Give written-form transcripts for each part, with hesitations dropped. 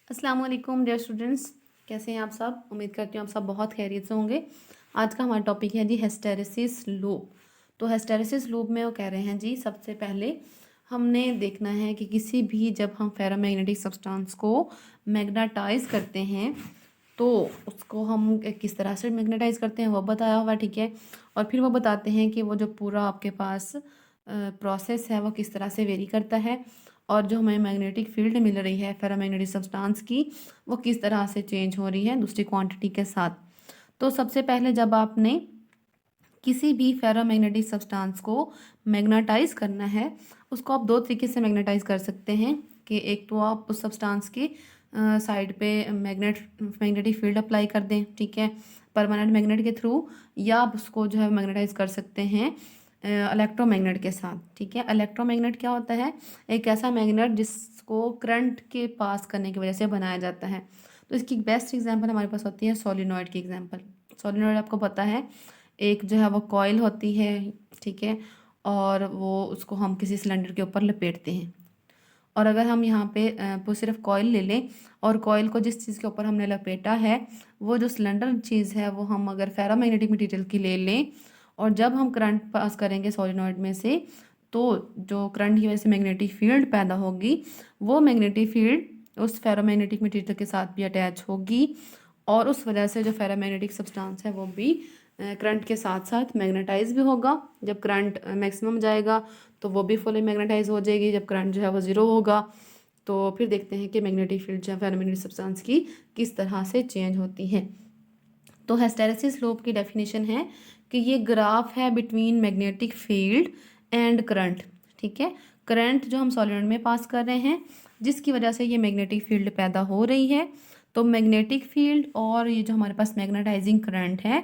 अस्सलाम वालेकुम dear students. कैसे हैं आप सब? उम्मीद करती हूँ आप सब बहुत खैरियत से होंगे। आज का हमारा टॉपिक है जी हिस्टैरिसीस लूप। तो हिस्टैरिसीस लूप में वो कह रहे हैं जी, सबसे पहले हमने देखना है कि किसी भी जब हम फेरोमैग्नेटिक सब्सटेंस को मैग्नेटाइज करते हैं तो उसको हम किस तरह से मैग्नेटाइज करते हैं वो बताया हुआ, ठीक है। और फिर वो बताते हैं कि वो जो पूरा आपके पास प्रोसेस है वो किस तरह से वेरी करता है, और जो हमें मैग्नेटिक फील्ड मिल रही है फेरोमैग्नेटिक सब्सटेंस की वो किस तरह से चेंज हो रही है दूसरी क्वांटिटी के साथ। तो सबसे पहले जब आपने किसी भी फेरोमैग्नेटिक सब्सटेंस को मैग्नेटाइज करना है, उसको आप दो तरीके से मैग्नेटाइज कर सकते हैं कि एक तो आप उस सब्सटेंस की साइड पे मैग्नेटिक फील्ड अप्लाई कर दें, ठीक है, परमानेंट मैग्नेट के थ्रू, या आप उसको जो है मैग्नेटाइज कर सकते हैं इलेक्ट्रोमैग्नेट के साथ, ठीक है। इलेक्ट्रोमैग्नेट क्या होता है? एक ऐसा मैग्नेट जिसको करंट के पास करने की वजह से बनाया जाता है। तो इसकी बेस्ट एग्जांपल हमारे पास होती है सोलिनॉइड की एग्जांपल। सोलिनॉइड आपको पता है, एक जो है वो कॉइल होती है, ठीक है, और वो उसको हम किसी सिलेंडर के ऊपर लपेटते हैं। और अगर हम यहाँ पे वो सिर्फ कॉइल ले लें और कॉइल को जिस चीज़ के ऊपर हमने लपेटा है वो जो सिलेंडर चीज़ है वो हम अगर फेरोमैग्नेटिक मटेरियल की ले लें, और जब हम करंट पास करेंगे सोलिनॉइड में से, तो जो करंट की वजह से मैग्नेटिक फील्ड पैदा होगी वो मैग्नेटिक फील्ड उस फेरोमैग्नेटिक मटेरियल के साथ भी अटैच होगी, और उस वजह से जो फेरोमैग्नेटिक सब्सटेंस है वो भी करंट के साथ साथ मैग्नेटाइज भी होगा। जब करंट मैक्सिमम जाएगा तो वो भी फुली मैग्नेटाइज हो जाएगी। जब करंट जो है वो ज़ीरो होगा तो फिर देखते हैं कि मैग्नेटिक फील्ड जो है फेरोमैग्नेटिक सब्सटेंस की किस तरह से चेंज होती है। तो हिस्टैरिसीस लूप की डेफिनेशन है कि ये ग्राफ है between magnetic field and current, ठीक है। करंट जो हम सॉलिनॉइड में पास कर रहे हैं जिसकी वजह से ये मैग्नेटिक फील्ड पैदा हो रही है, तो मैग्नेटिक फील्ड और ये जो हमारे पास मैग्नेटाइजिंग करंट है,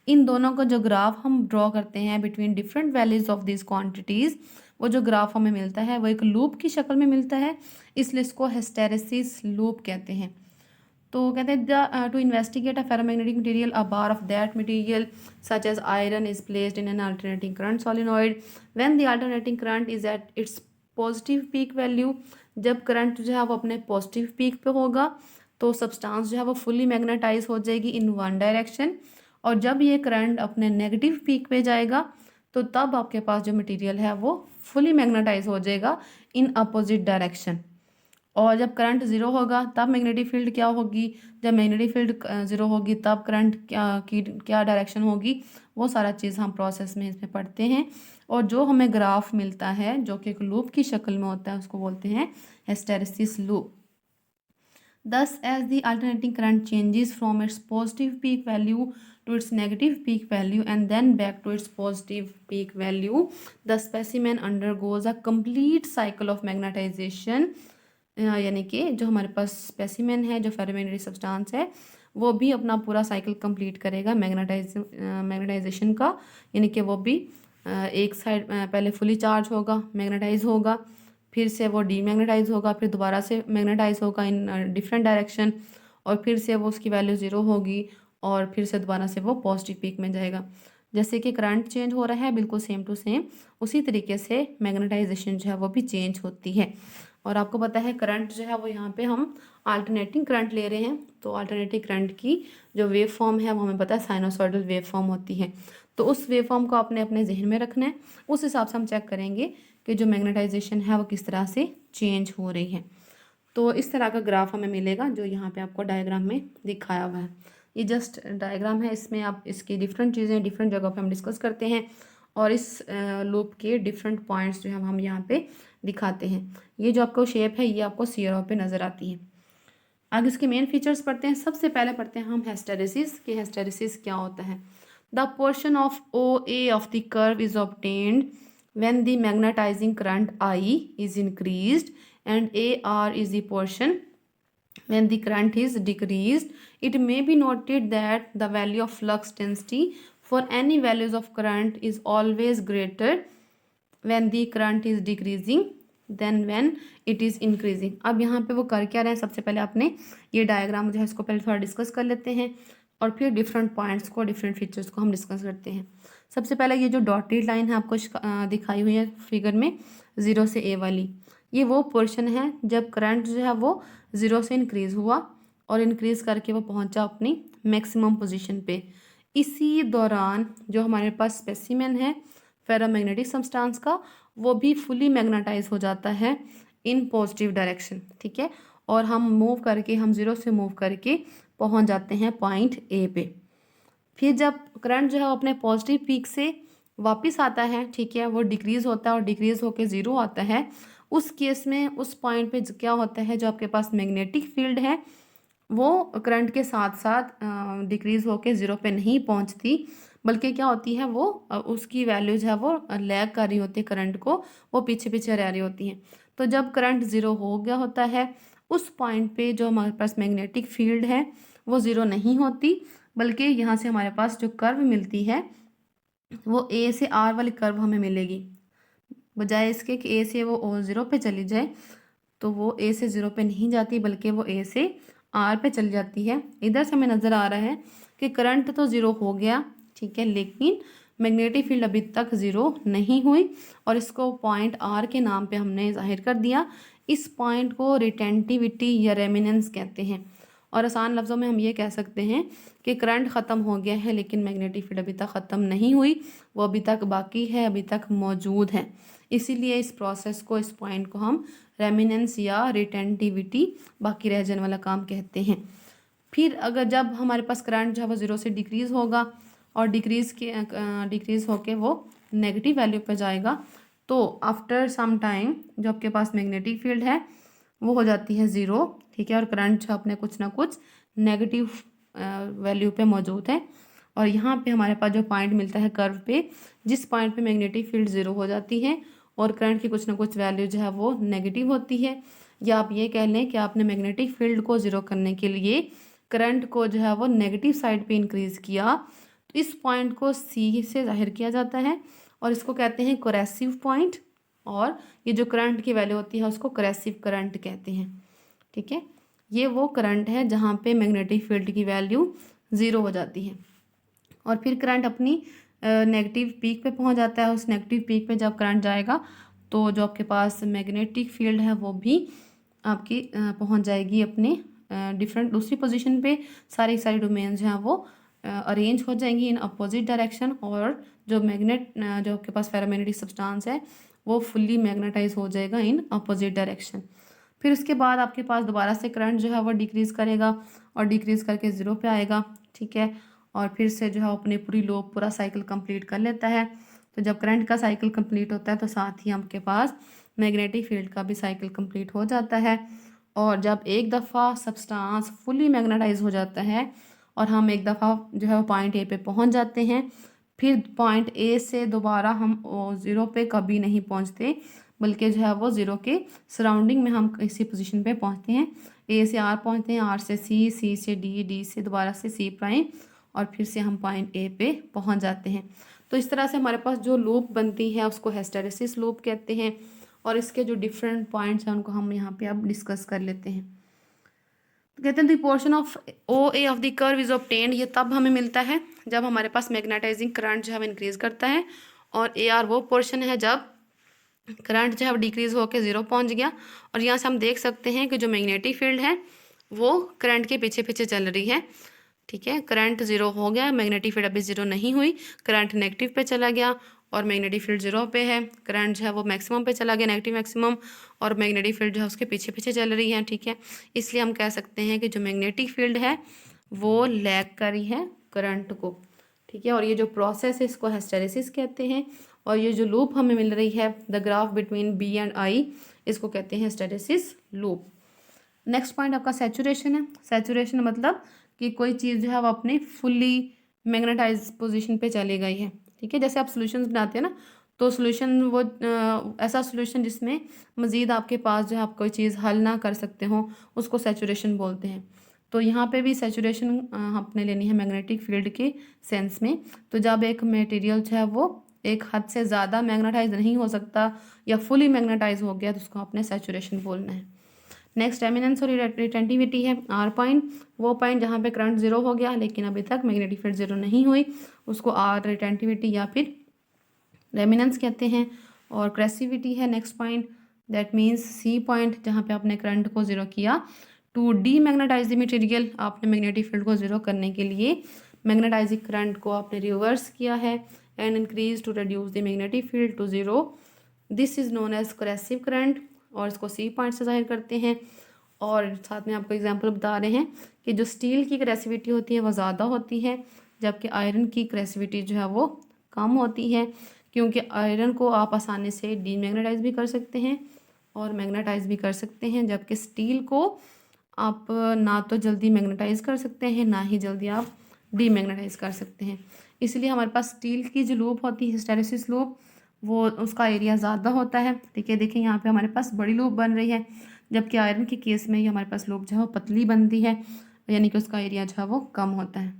इन दोनों का जो ग्राफ हम ड्रॉ करते हैं between different values of this quantities, वो जो ग्राफ हमें मिलता है वो एक लूप की शक्ल में मिलता है, इसलिए इसको हिस्टैरिसीस लूप कहते हैं। तो कहते हैं to investigate a ferromagnetic material, a bar of that material such as iron is placed in an alternating current solenoid when the alternating current is at its positive peak value. जब current जो है वो अपने positive peak पे होगा तो substance जो है वो फुली मैग्नेटाइज हो जाएगी इन वन डायरेक्शन, और जब ये करंट अपने नेगेटिव पीक पे जाएगा तो तब आपके पास जो मटेरियल है वो फुली मैग्नेटाइज हो जाएगा इन अपोजिट डायरेक्शन। और जब करंट ज़ीरो होगा तब मैग्नेटिक फील्ड क्या होगी? जब मैग्नेटिक फील्ड ज़ीरो होगी तब करंट क्या डायरेक्शन होगी? वो सारा चीज़ हम प्रोसेस में इसमें पढ़ते हैं। और जो हमें ग्राफ मिलता है जो कि एक लूप की शक्ल में होता है उसको बोलते हैं hysteresis loop. Thus, as the alternating current changes from its positive peak value to its negative peak value and then back to its positive peak value, the specimen undergoes a complete cycle of magnetization। यानी कि जो हमारे पास specimen है, जो ferromagnetic substance है, वो भी अपना पूरा साइकिल कंप्लीट करेगा मैग्नेटाइजेशन का। यानी कि वो भी एक साइड पहले फुली चार्ज होगा, मैग्नेटाइज होगा, फिर से वो डीमैग्नेटाइज होगा, फिर दोबारा से मैग्नेटाइज होगा इन डिफरेंट डायरेक्शन, और फिर से वो उसकी वैल्यू ज़ीरो होगी, और फिर से दोबारा से वो पॉजिटिव पीक में जाएगा। जैसे कि करंट चेंज हो रहा है बिल्कुल सेम टू सेम उसी तरीके से मैग्नेटाइजेशन जो है वो भी चेंज होती है। और आपको पता है करंट जो है वो यहाँ पे हम अल्टरनेटिंग करंट ले रहे हैं, तो अल्टरनेटिंग करंट की जो वेव फॉर्म है वो हमें पता है साइनोसॉइडल वेव फॉर्म होती है। तो उस वेव फॉर्म को आपने अपने जहन में रखना है, उस हिसाब से हम चेक करेंगे कि जो मैग्नेटाइजेशन है वो किस तरह से चेंज हो रही है। तो इस तरह का ग्राफ हमें मिलेगा जो यहाँ पे आपको डायग्राम में दिखाया हुआ है। ये जस्ट डायग्राम है, इसमें आप इसकी डिफरेंट चीज़ें डिफरेंट जगह पे हम डिस्कस करते हैं, और इस लूप के डिफरेंट पॉइंट्स जो है हम यहाँ पे दिखाते हैं। ये जो आपको शेप है ये आपको सीआरओ पे नज़र आती है। आगे इसके मेन फीचर्स पढ़ते हैं। सबसे पहले पढ़ते हैं हम हिस्टैरिसीस कि हिस्टैरिसीस क्या होता है। The portion of O A of the curve is obtained when the magnetizing current I is increased and AR is the portion when the current is decreased. It may be noted that the value of flux density for any values of current is always greater when the current is decreasing than when it is increasing। अब यहाँ पे वो कर क्या रहे हैं, सबसे पहले आपने ये डायग्राम जो है इसको पहले थोड़ा डिस्कस कर लेते हैं, और फिर डिफरेंट पॉइंट्स को डिफरेंट फीचर्स को हम डिस्कस करते हैं। सबसे पहले ये जो डॉटेड लाइन है आपको दिखाई हुई है फिगर में, ज़ीरो से ए वाली, ये वो पोर्शन है जब करंट जो है वो 0 से इंक्रीज़ हुआ और इंक्रीज़ करके वो पहुंचा अपनी मैक्सिमम पोजीशन पे। इसी दौरान जो हमारे पास स्पेसिमेन है फेरोमैग्नेटिक सब्सटेंस का, वो भी फुली मैग्नेटाइज हो जाता है इन पॉजिटिव डायरेक्शन, ठीक है। और हम मूव करके, हम 0 से मूव करके पहुंच जाते हैं पॉइंट ए पे। फिर जब करंट जो है वो अपने पॉजिटिव पीक से वापस आता है, ठीक है, वो डिक्रीज़ होता है और डिक्रीज़ होके 0 आता है। उस केस में उस पॉइंट पे क्या होता है, जो आपके पास मैग्नेटिक फील्ड है वो करंट के साथ साथ डिक्रीज़ होके 0 पे नहीं पहुंचती, बल्कि क्या होती है वो उसकी वैल्यू जो है वो लैग कर रही होती है करंट को, वो पीछे पीछे रह रही होती हैं। तो जब करंट 0 हो गया होता है, उस पॉइंट पे जो हमारे पास मैग्नेटिक फील्ड है वो 0 नहीं होती, बल्कि यहाँ से हमारे पास जो कर्व मिलती है वो ए से आर वाली कर्व हमें मिलेगी। बजाय इसके कि ए से वो 0 पे चली जाए, तो वो ए से 0 पे नहीं जाती, बल्कि वो ए से आर पे चली जाती है। इधर से हमें नज़र आ रहा है कि करंट तो 0 हो गया, ठीक है, लेकिन मैग्नेटिक फील्ड अभी तक 0 नहीं हुई और इसको पॉइंट आर के नाम पे हमने जाहिर कर दिया। इस पॉइंट को रिटेंटिविटी या रेमिनेंस कहते हैं। और आसान लफ्ज़ों में हम ये कह सकते हैं कि करंट ख़त्म हो गया है लेकिन मैग्नेटिक फील्ड अभी तक ख़त्म नहीं हुई, वो अभी तक बाकी है, अभी तक मौजूद है। इसीलिए इस प्रोसेस को, इस पॉइंट को हम रेमिनेंस या रिटेंटिविटी, बाकी रह जाने वाला काम कहते हैं। फिर अगर जब हमारे पास करंट जो है वो 0 से डिक्रीज़ होगा और डिक्रीज़ होके वो नेगेटिव वैल्यू पे जाएगा, तो आफ्टर सम टाइम जो आपके पास मैग्नेटिक फील्ड है वो हो जाती है 0, ठीक है, और करंट जो अपने कुछ ना कुछ नेगेटिव वैल्यू पे मौजूद है। और यहाँ पे हमारे पास जो पॉइंट मिलता है कर्व पे, जिस पॉइंट पे मैग्नेटिक फील्ड 0 हो जाती है और करंट की कुछ ना कुछ वैल्यू जो है वो नेगेटिव होती है, या आप ये कह लें कि आपने मैग्नेटिक फील्ड को 0 करने के लिए करंट को जो है वो नेगेटिव साइड पे इंक्रीज़ किया, तो इस पॉइंट को सी से जाहिर किया जाता है और इसको कहते हैं कोरेसिव पॉइंट। और ये जो करंट की वैल्यू होती है उसको कोरेसिव करंट कहते हैं, ठीक है। ये वो करंट है जहाँ पे मैग्नेटिक फील्ड की वैल्यू 0 हो जाती है और फिर करंट अपनी नेगेटिव पीक पे पहुँच जाता है। उस नेगेटिव पीक पे जब करंट जाएगा तो जो आपके पास मैग्नेटिक फील्ड है वो भी आपकी पहुँच जाएगी अपने डिफरेंट दूसरी पोजीशन पे। सारी डोमेन्स जो हैं वो अरेंज हो जाएंगी इन अपोजिट डायरेक्शन, और जो मैग्नेट जो आपके पास फेरोमैग्नेटिक सब्सटेंस है वो फुल्ली मैग्नेटाइज हो जाएगा इन अपोजिट डायरेक्शन। फिर उसके बाद आपके पास दोबारा से करंट जो है वो डिक्रीज़ करेगा और डिक्रीज़ करके 0 पे आएगा, ठीक है, और फिर से जो है अपनी पूरी लूप, पूरा साइकिल कंप्लीट कर लेता है। तो जब करंट का साइकिल कंप्लीट होता है तो साथ ही आपके पास मैग्नेटिक फील्ड का भी साइकिल कंप्लीट हो जाता है। और जब एक दफ़ा सब्सटेंस फुली मैग्नेटाइज हो जाता है और हम एक दफ़ा जो है वो पॉइंट ए पे पहुंच जाते हैं, फिर पॉइंट ए से दोबारा हम 0 पे कभी नहीं पहुंचते, बल्कि जो है वो 0 के सराउंडिंग में हम इसी पोजीशन पे पहुंचते हैं। ए से आर पहुंचते हैं, आर से सी, सी से डी, डी से दोबारा से सी प्राइम, और फिर से हम पॉइंट ए पे पहुंच जाते हैं। तो इस तरह से हमारे पास जो लूप बनती है उसको हिस्टैरिसीस लूप कहते हैं। और इसके जो डिफरेंट पॉइंट्स हैं उनको हम यहाँ पे अब डिस्कस कर लेते हैं। तो कहते हैं the portion of O A of the curve is obtained, ये तब हमें मिलता है जब हमारे पास मैग्नेटाइजिंग करंट जो है इंक्रीज करता है, और ए आर वो पोर्शन है जब करंट जो है डिक्रीज होकर 0 पहुंच गया। और यहाँ से हम देख सकते हैं कि जो मैग्नेटिक फील्ड है वो करंट के पीछे पीछे चल रही है, ठीक है। करंट 0 हो गया, मैग्नेटिक फील्ड अभी 0 नहीं हुई, करंट नेगेटिव पे चला गया और मैग्नेटिक फील्ड 0 पे है। करंट जो है वो मैक्सिमम पे चला गया, नेगेटिव मैक्सिमम, और मैग्नेटिक फील्ड जो है उसके पीछे पीछे चल रही है, ठीक है। इसलिए हम कह सकते हैं कि जो मैग्नेटिक फील्ड है वो लैग कर रही है करंट को, ठीक है। और ये जो प्रोसेस है इसको हिस्टैरिसीस कहते हैं। और ये जो लूप हमें मिल रही है the graph between B and I, इसको कहते हैं हिस्टैरिसीस लूप। नेक्स्ट पॉइंट आपका सैचुरेशन है। सैचुरेशन मतलब कि कोई चीज़ जो है वो अपनी फुल्ली मैग्नेटाइज पोजीशन पे चली गई है, ठीक है। जैसे आप सॉल्यूशंस बनाते हैं ना, तो सॉल्यूशन वो ऐसा सॉल्यूशन जिसमें मज़ीद आपके पास जो है आप कोई चीज़ हल ना कर सकते हो, उसको सैचुरेशन बोलते हैं। तो यहाँ पे भी सैचुरेशन आपने लेनी है मैग्नेटिक फील्ड के सेंस में। तो जब एक मटेरियल जो है वो एक हद से ज़्यादा मैग्नेटाइज नहीं हो सकता या फुली मैग्नेटाइज हो गया, तो उसको आपने सैचुरेशन बोलना है। नेक्स्ट एमिनेंस और रिटेंटिविटी है आर पॉइंट, वो पॉइंट जहाँ पे करंट 0 हो गया लेकिन अभी तक मैग्नेटिक फील्ड 0 नहीं हुई, उसको आर रिटेंटिविटी या फिर रेमिनेंस कहते हैं। और क्रेसिविटी है next point, that means C point जहाँ पे आपने करंट को ज़ीरो किया, टू डीमैग्नेटाइज द मटेरियल, आपने मैग्नेटिक फील्ड को ज़ीरो करने के लिए मैग्नेटाइजिंग करंट को आपने रिवर्स किया है, and increase to reduce the magnetic field to zero, this is known as coercive current, और इसको सी पॉइंट से जाहिर करते हैं। और साथ में आपको एग्जांपल बता रहे हैं कि जो स्टील की क्रेसिविटी होती है वो ज़्यादा होती है, जबकि आयरन की क्रेसिविटी जो है वो कम होती है, क्योंकि आयरन को आप आसानी से डीमैग्नेटाइज भी कर सकते हैं और मैग्नेटाइज भी कर सकते हैं, जबकि स्टील को आप ना तो जल्दी मैग्नेटाइज कर सकते हैं, ना ही जल्दी आप डीमैग्नेटाइज कर सकते हैं। इसलिए हमारे पास स्टील की जो लूप होती है हिस्टैरिसीस लूप, वो उसका एरिया ज़्यादा होता है। ठीक है, देखिए यहाँ पे हमारे पास बड़ी लूप बन रही है, जबकि आयरन के केस में ही हमारे पास लूप जो है वो पतली बनती है, यानी कि उसका एरिया जो है वो कम होता है।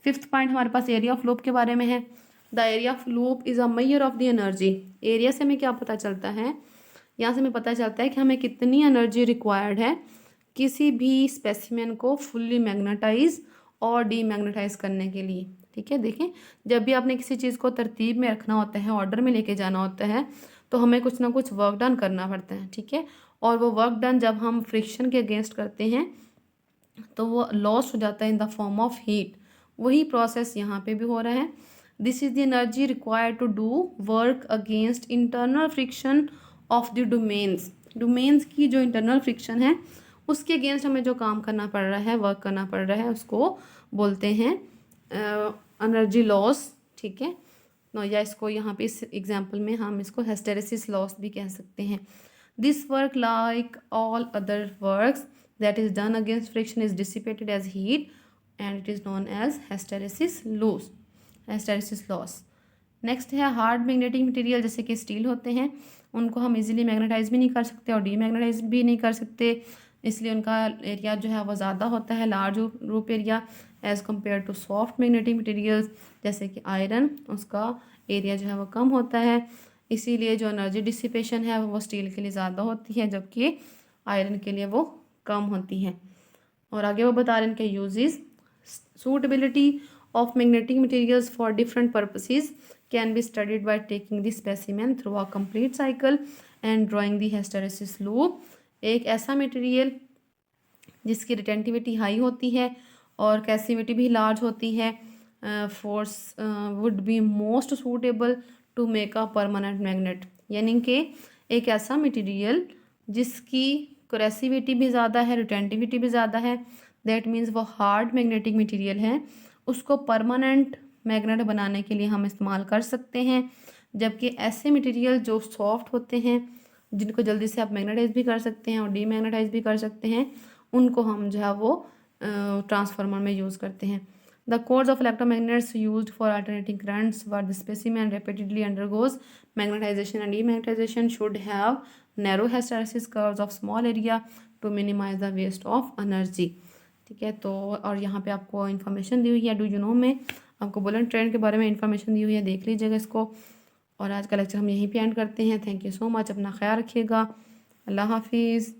फिफ्थ पॉइंट हमारे पास एरिया ऑफ लूप के बारे में है। The area of loop is a measure of the energy. Area से हमें क्या पता चलता है, यहाँ से हमें पता चलता है कि हमें कितनी एनर्जी रिक्वायर्ड है किसी भी स्पेसिमेन को फुल्ली मैग्नेटाइज और डीमैग्नेटाइज करने के लिए। ठीक है, देखें जब भी आपने किसी चीज़ को तरतीब में रखना होता है, ऑर्डर में लेके जाना होता है, तो हमें कुछ ना कुछ वर्क डन करना पड़ता है। ठीक है, और वो वर्क डन जब हम फ्रिक्शन के अगेंस्ट करते हैं तो वो लॉस हो जाता है in the form of heat. वही प्रोसेस यहाँ पे भी हो रहा है। This is the energy required to do work against internal friction of the domains. Domains की जो इंटरनल फ्रिक्शन है उसके अगेंस्ट हमें जो काम करना पड़ रहा है, वर्क करना पड़ रहा है, उसको बोलते हैं एनर्जी लॉस। ठीक है, या इसको यहाँ पे इस एग्जाम्पल में हम इसको हिस्टैरिसीस लॉस भी कह सकते हैं। This work like all other works that is done against friction is dissipated as heat and it is known as hysteresis loss। hysteresis loss next है हार्ड मैग्नेटिक मटेरियल, जैसे कि स्टील होते हैं, उनको हम इजीली मैग्नेटाइज भी नहीं कर सकते और डीमैग्नेटाइज भी नहीं कर सकते, इसलिए उनका एरिया जो है वो ज़्यादा होता है, large loop area, as compare to soft magnetic materials जैसे कि आयरन, उसका एरिया जो है वो कम होता है। इसीलिए जो एनर्जी डिसिपेशन है वो स्टील के लिए ज़्यादा होती है, जबकि आयरन के लिए वो कम होती है। और आगे वो बता रहे हैं इनके uses. Suitability of magnetic materials for different purposes can be studied by taking the specimen through a complete cycle and drawing the hysteresis loop. एक ऐसा मटेरियल जिसकी रिटेंटिविटी हाई होती है और कैसिविटी भी लार्ज होती है, force would be most suitable to make a permanent magnet. यानी कि एक ऐसा मटेरियल जिसकी कोरेसिविटी भी ज़्यादा है, रिटेंटिविटी भी ज़्यादा है, दैट मीन्स वो हार्ड मैग्नेटिक मटेरियल है, उसको परमानेंट मैग्नेट बनाने के लिए हम इस्तेमाल कर सकते हैं। जबकि ऐसे मटेरियल जो सॉफ्ट होते हैं, जिनको जल्दी से आप मैग्नेटाइज भी कर सकते हैं और डीमैग्नेटाइज भी कर सकते हैं, उनको हम जो है वो ट्रांसफार्मर में यूज़ करते हैं। The course of electromagnets used for alternating currents were the specimen repeatedly undergoes magnetization and demagnetization should have narrow hysteresis curves of small area to minimize the waste of energy। ठीक है, तो और यहाँ पे आपको information दी हुई है, do you know में आपको बुलेट ट्रेन के बारे में इन्फॉर्मेशन दी हुई है, देख लीजिएगा इसको। और आज का लेक्चर हम यहीं पे एंड करते हैं। थैंक यू सो मच, अपना ख्याल रखिएगा, अल्लाह हाफिज़।